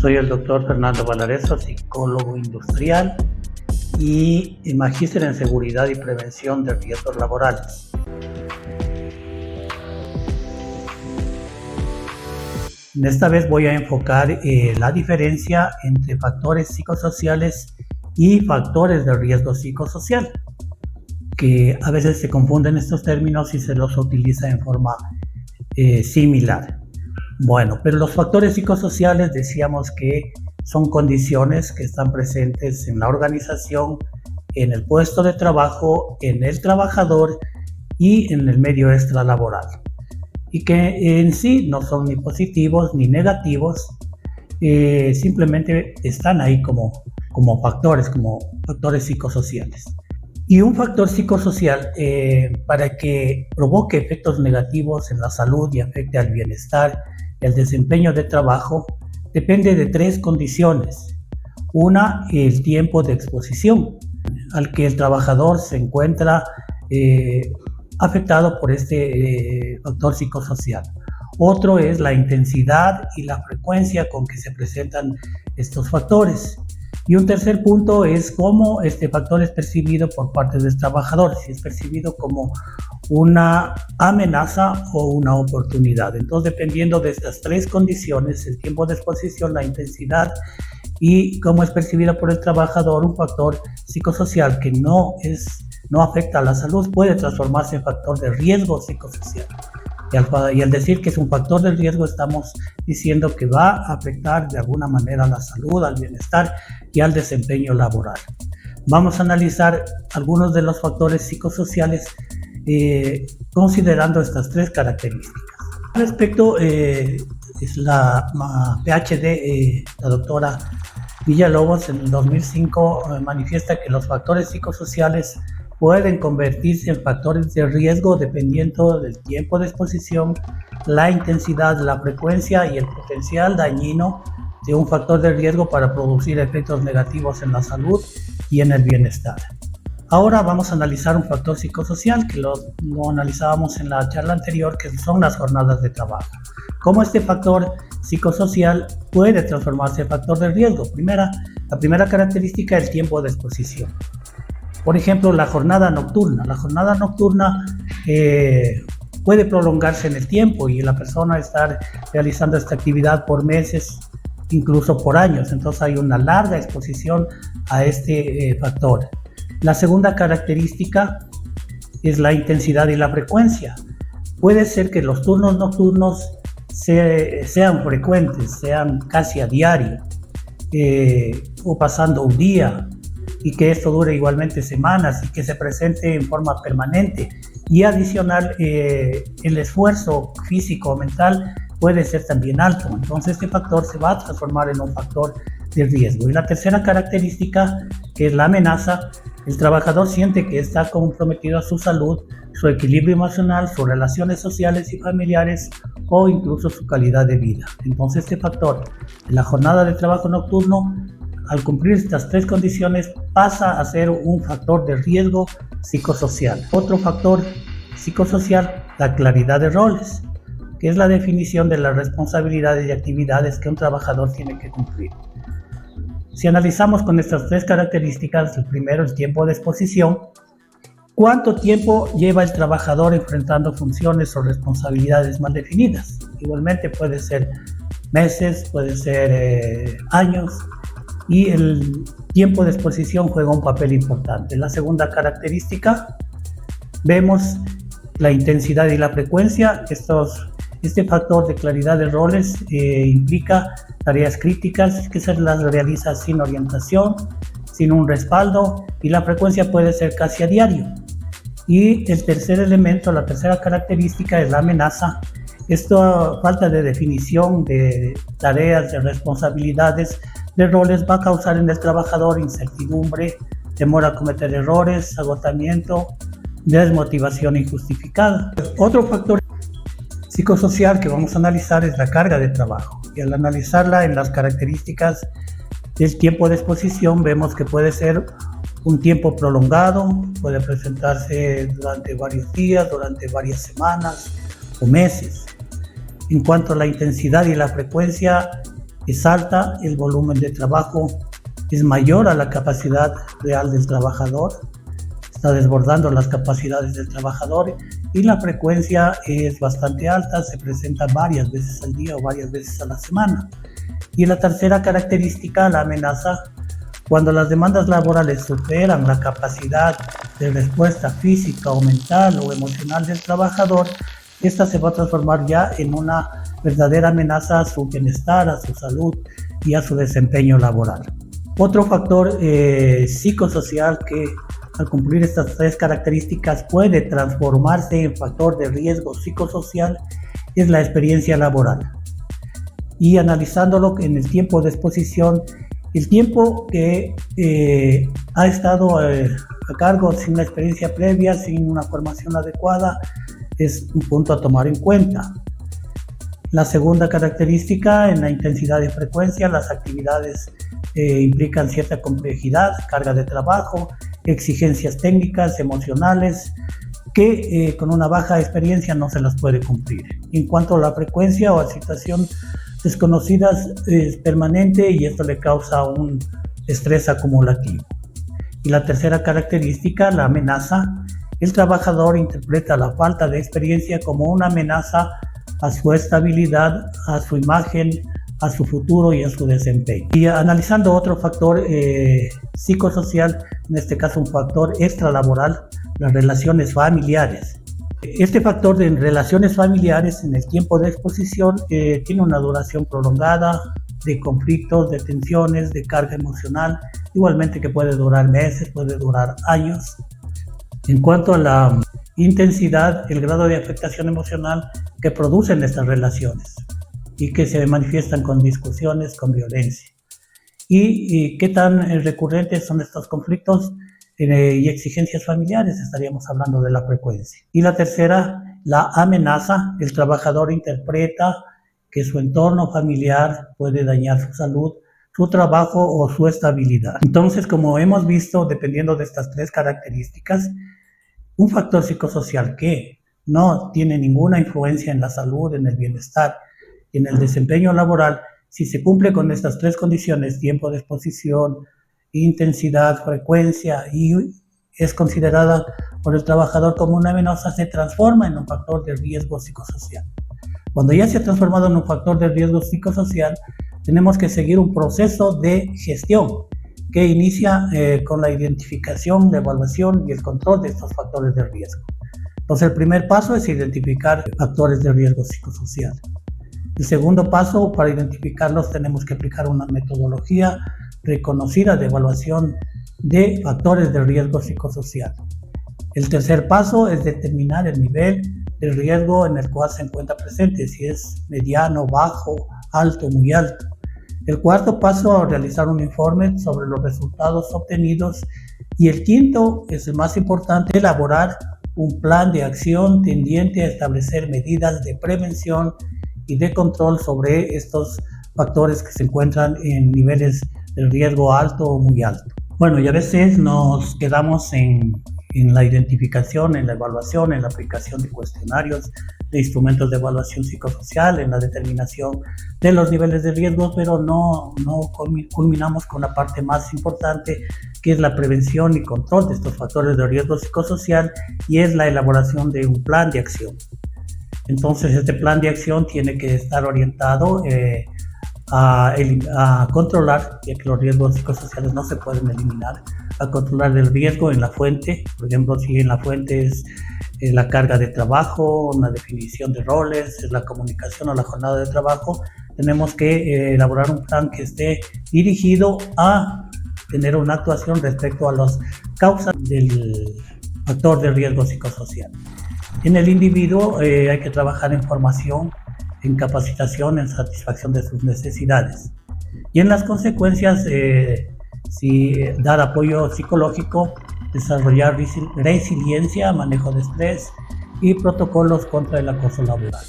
Soy el doctor Fernando Valareso, psicólogo industrial y magíster en seguridad y prevención de riesgos laborales. En esta vez voy a enfocar la diferencia entre factores psicosociales y factores de riesgo psicosocial, que a veces se confunden estos términos y se los utiliza en forma similar. Bueno, pero los factores psicosociales decíamos que son condiciones que están presentes en la organización, en el puesto de trabajo, en el trabajador y en el medio extralaboral, y que en sí no son ni positivos ni negativos, simplemente están ahí como factores psicosociales. Y un factor psicosocial, para que provoque efectos negativos en la salud y afecte al bienestar, el desempeño de trabajo, depende de tres condiciones. Una, el tiempo de exposición al que el trabajador se encuentra afectado por este factor psicosocial. Otro es la intensidad y la frecuencia con que se presentan estos factores. Y un tercer punto es cómo este factor es percibido por parte del trabajador, si es percibido como una amenaza o una oportunidad. Entonces, dependiendo de estas tres condiciones, el tiempo de exposición, la intensidad y cómo es percibido por el trabajador, un factor psicosocial que no afecta a la salud puede transformarse en factor de riesgo psicosocial. Y al decir que es un factor de riesgo, estamos diciendo que va a afectar de alguna manera a la salud, al bienestar y al desempeño laboral. Vamos a analizar algunos de los factores psicosociales considerando estas tres características. Al respecto, es la PhD, la doctora Villalobos, en el 2005 manifiesta que los factores psicosociales pueden convertirse en factores de riesgo dependiendo del tiempo de exposición, la intensidad, la frecuencia y el potencial dañino de un factor de riesgo para producir efectos negativos en la salud y en el bienestar. Ahora vamos a analizar un factor psicosocial que lo analizábamos en la charla anterior, que son las jornadas de trabajo. ¿Cómo este factor psicosocial puede transformarse en factor de riesgo? La primera característica es el tiempo de exposición. Por ejemplo, la jornada nocturna. La jornada nocturna puede prolongarse en el tiempo y la persona estar realizando esta actividad por meses, incluso por años. Entonces hay una larga exposición a este factor. La segunda característica es la intensidad y la frecuencia. Puede ser que los turnos nocturnos sean frecuentes, sean casi a diario, o pasando un día, y que esto dure igualmente semanas y que se presente en forma permanente. Y adicional, el esfuerzo físico o mental puede ser también alto. Entonces este factor se va a transformar en un factor de riesgo. Y la tercera característica, que es la amenaza, el trabajador siente que está comprometido a su salud, su equilibrio emocional, sus relaciones sociales y familiares o incluso su calidad de vida. Entonces este factor de la jornada de trabajo nocturno, al cumplir estas tres condiciones, pasa a ser un factor de riesgo psicosocial. Otro factor psicosocial, la claridad de roles, que es la definición de las responsabilidades y actividades que un trabajador tiene que cumplir. Si analizamos con estas tres características, el primero, el tiempo de exposición, ¿cuánto tiempo lleva el trabajador enfrentando funciones o responsabilidades mal definidas? Igualmente puede ser meses, puede ser años, y el tiempo de exposición juega un papel importante. La segunda característica, vemos la intensidad y la frecuencia. Este factor de claridad de roles implica tareas críticas que se las realiza sin orientación, sin un respaldo, y la frecuencia puede ser casi a diario. Y el tercer elemento, la tercera característica, es la amenaza. Esta falta de definición de tareas, de responsabilidades, de roles va a causar en el trabajador incertidumbre, temor a cometer errores, agotamiento, desmotivación injustificada. Otro factor psicosocial que vamos a analizar es la carga de trabajo. Y al analizarla en las características del tiempo de exposición, vemos que puede ser un tiempo prolongado, puede presentarse durante varios días, durante varias semanas o meses. En cuanto a la intensidad y la frecuencia, es alta, el volumen de trabajo es mayor a la capacidad real del trabajador, está desbordando las capacidades del trabajador y la frecuencia es bastante alta, se presenta varias veces al día o varias veces a la semana. Y la tercera característica, la amenaza, cuando las demandas laborales superan la capacidad de respuesta física o mental o emocional del trabajador, esta se va a transformar ya en una verdadera amenaza a su bienestar, a su salud y a su desempeño laboral. Otro factor psicosocial que al cumplir estas tres características puede transformarse en factor de riesgo psicosocial es la experiencia laboral. Y analizándolo en el tiempo de exposición, el tiempo que ha estado a cargo sin una experiencia previa, sin una formación adecuada, es un punto a tomar en cuenta. La segunda característica, en la intensidad de frecuencia, las actividades implican cierta complejidad, carga de trabajo, exigencias técnicas, emocionales, que con una baja experiencia no se las puede cumplir. En cuanto a la frecuencia o a situación desconocidas, es permanente y esto le causa un estrés acumulativo. Y la tercera característica, la amenaza, el trabajador interpreta la falta de experiencia como una amenaza a su estabilidad, a su imagen, a su futuro y a su desempeño. Y analizando otro factor psicosocial, en este caso un factor extralaboral, las relaciones familiares. Este factor de relaciones familiares en el tiempo de exposición tiene una duración prolongada de conflictos, de tensiones, de carga emocional, igualmente que puede durar meses, puede durar años. En cuanto a la intensidad, el grado de afectación emocional que producen estas relaciones y que se manifiestan con discusiones, con violencia. Y qué tan recurrentes son estos conflictos y exigencias familiares, estaríamos hablando de la frecuencia. Y la tercera, la amenaza, el trabajador interpreta que su entorno familiar puede dañar su salud, su trabajo o su estabilidad. Entonces, como hemos visto, dependiendo de estas tres características, un factor psicosocial que no tiene ninguna influencia en la salud, en el bienestar, en el desempeño laboral, si se cumple con estas tres condiciones, tiempo de exposición, intensidad, frecuencia, y es considerada por el trabajador como una amenaza, se transforma en un factor de riesgo psicosocial. Cuando ya se ha transformado en un factor de riesgo psicosocial, tenemos que seguir un proceso de gestión que inicia con la identificación, la evaluación y el control de estos factores de riesgo. Entonces, el primer paso es identificar factores de riesgo psicosocial. El segundo paso, para identificarlos, tenemos que aplicar una metodología reconocida de evaluación de factores de riesgo psicosocial. El tercer paso es determinar el nivel de riesgo en el cual se encuentra presente, si es mediano, bajo, alto, muy alto. El cuarto paso, realizar un informe sobre los resultados obtenidos. Y el quinto, es el más importante, elaborar un plan de acción tendiente a establecer medidas de prevención y de control sobre estos factores que se encuentran en niveles de riesgo alto o muy alto. Bueno, y a veces nos quedamos en la identificación, en la evaluación, en la aplicación de cuestionarios, de instrumentos de evaluación psicosocial, en la determinación de los niveles de riesgo, pero no culminamos con la parte más importante, que es la prevención y control de estos factores de riesgo psicosocial, y es la elaboración de un plan de acción. Entonces, este plan de acción tiene que estar orientado a controlar, ya que los riesgos psicosociales no se pueden eliminar, a controlar el riesgo en la fuente. Por ejemplo, si en la fuente es la carga de trabajo, una definición de roles, es la comunicación o la jornada de trabajo, tenemos que elaborar un plan que esté dirigido a tener una actuación respecto a las causas del factor de riesgo psicosocial. En el individuo hay que trabajar en formación, en capacitación, en satisfacción de sus necesidades. Y en las consecuencias, dar apoyo psicológico, desarrollar resiliencia, manejo de estrés y protocolos contra el acoso laboral.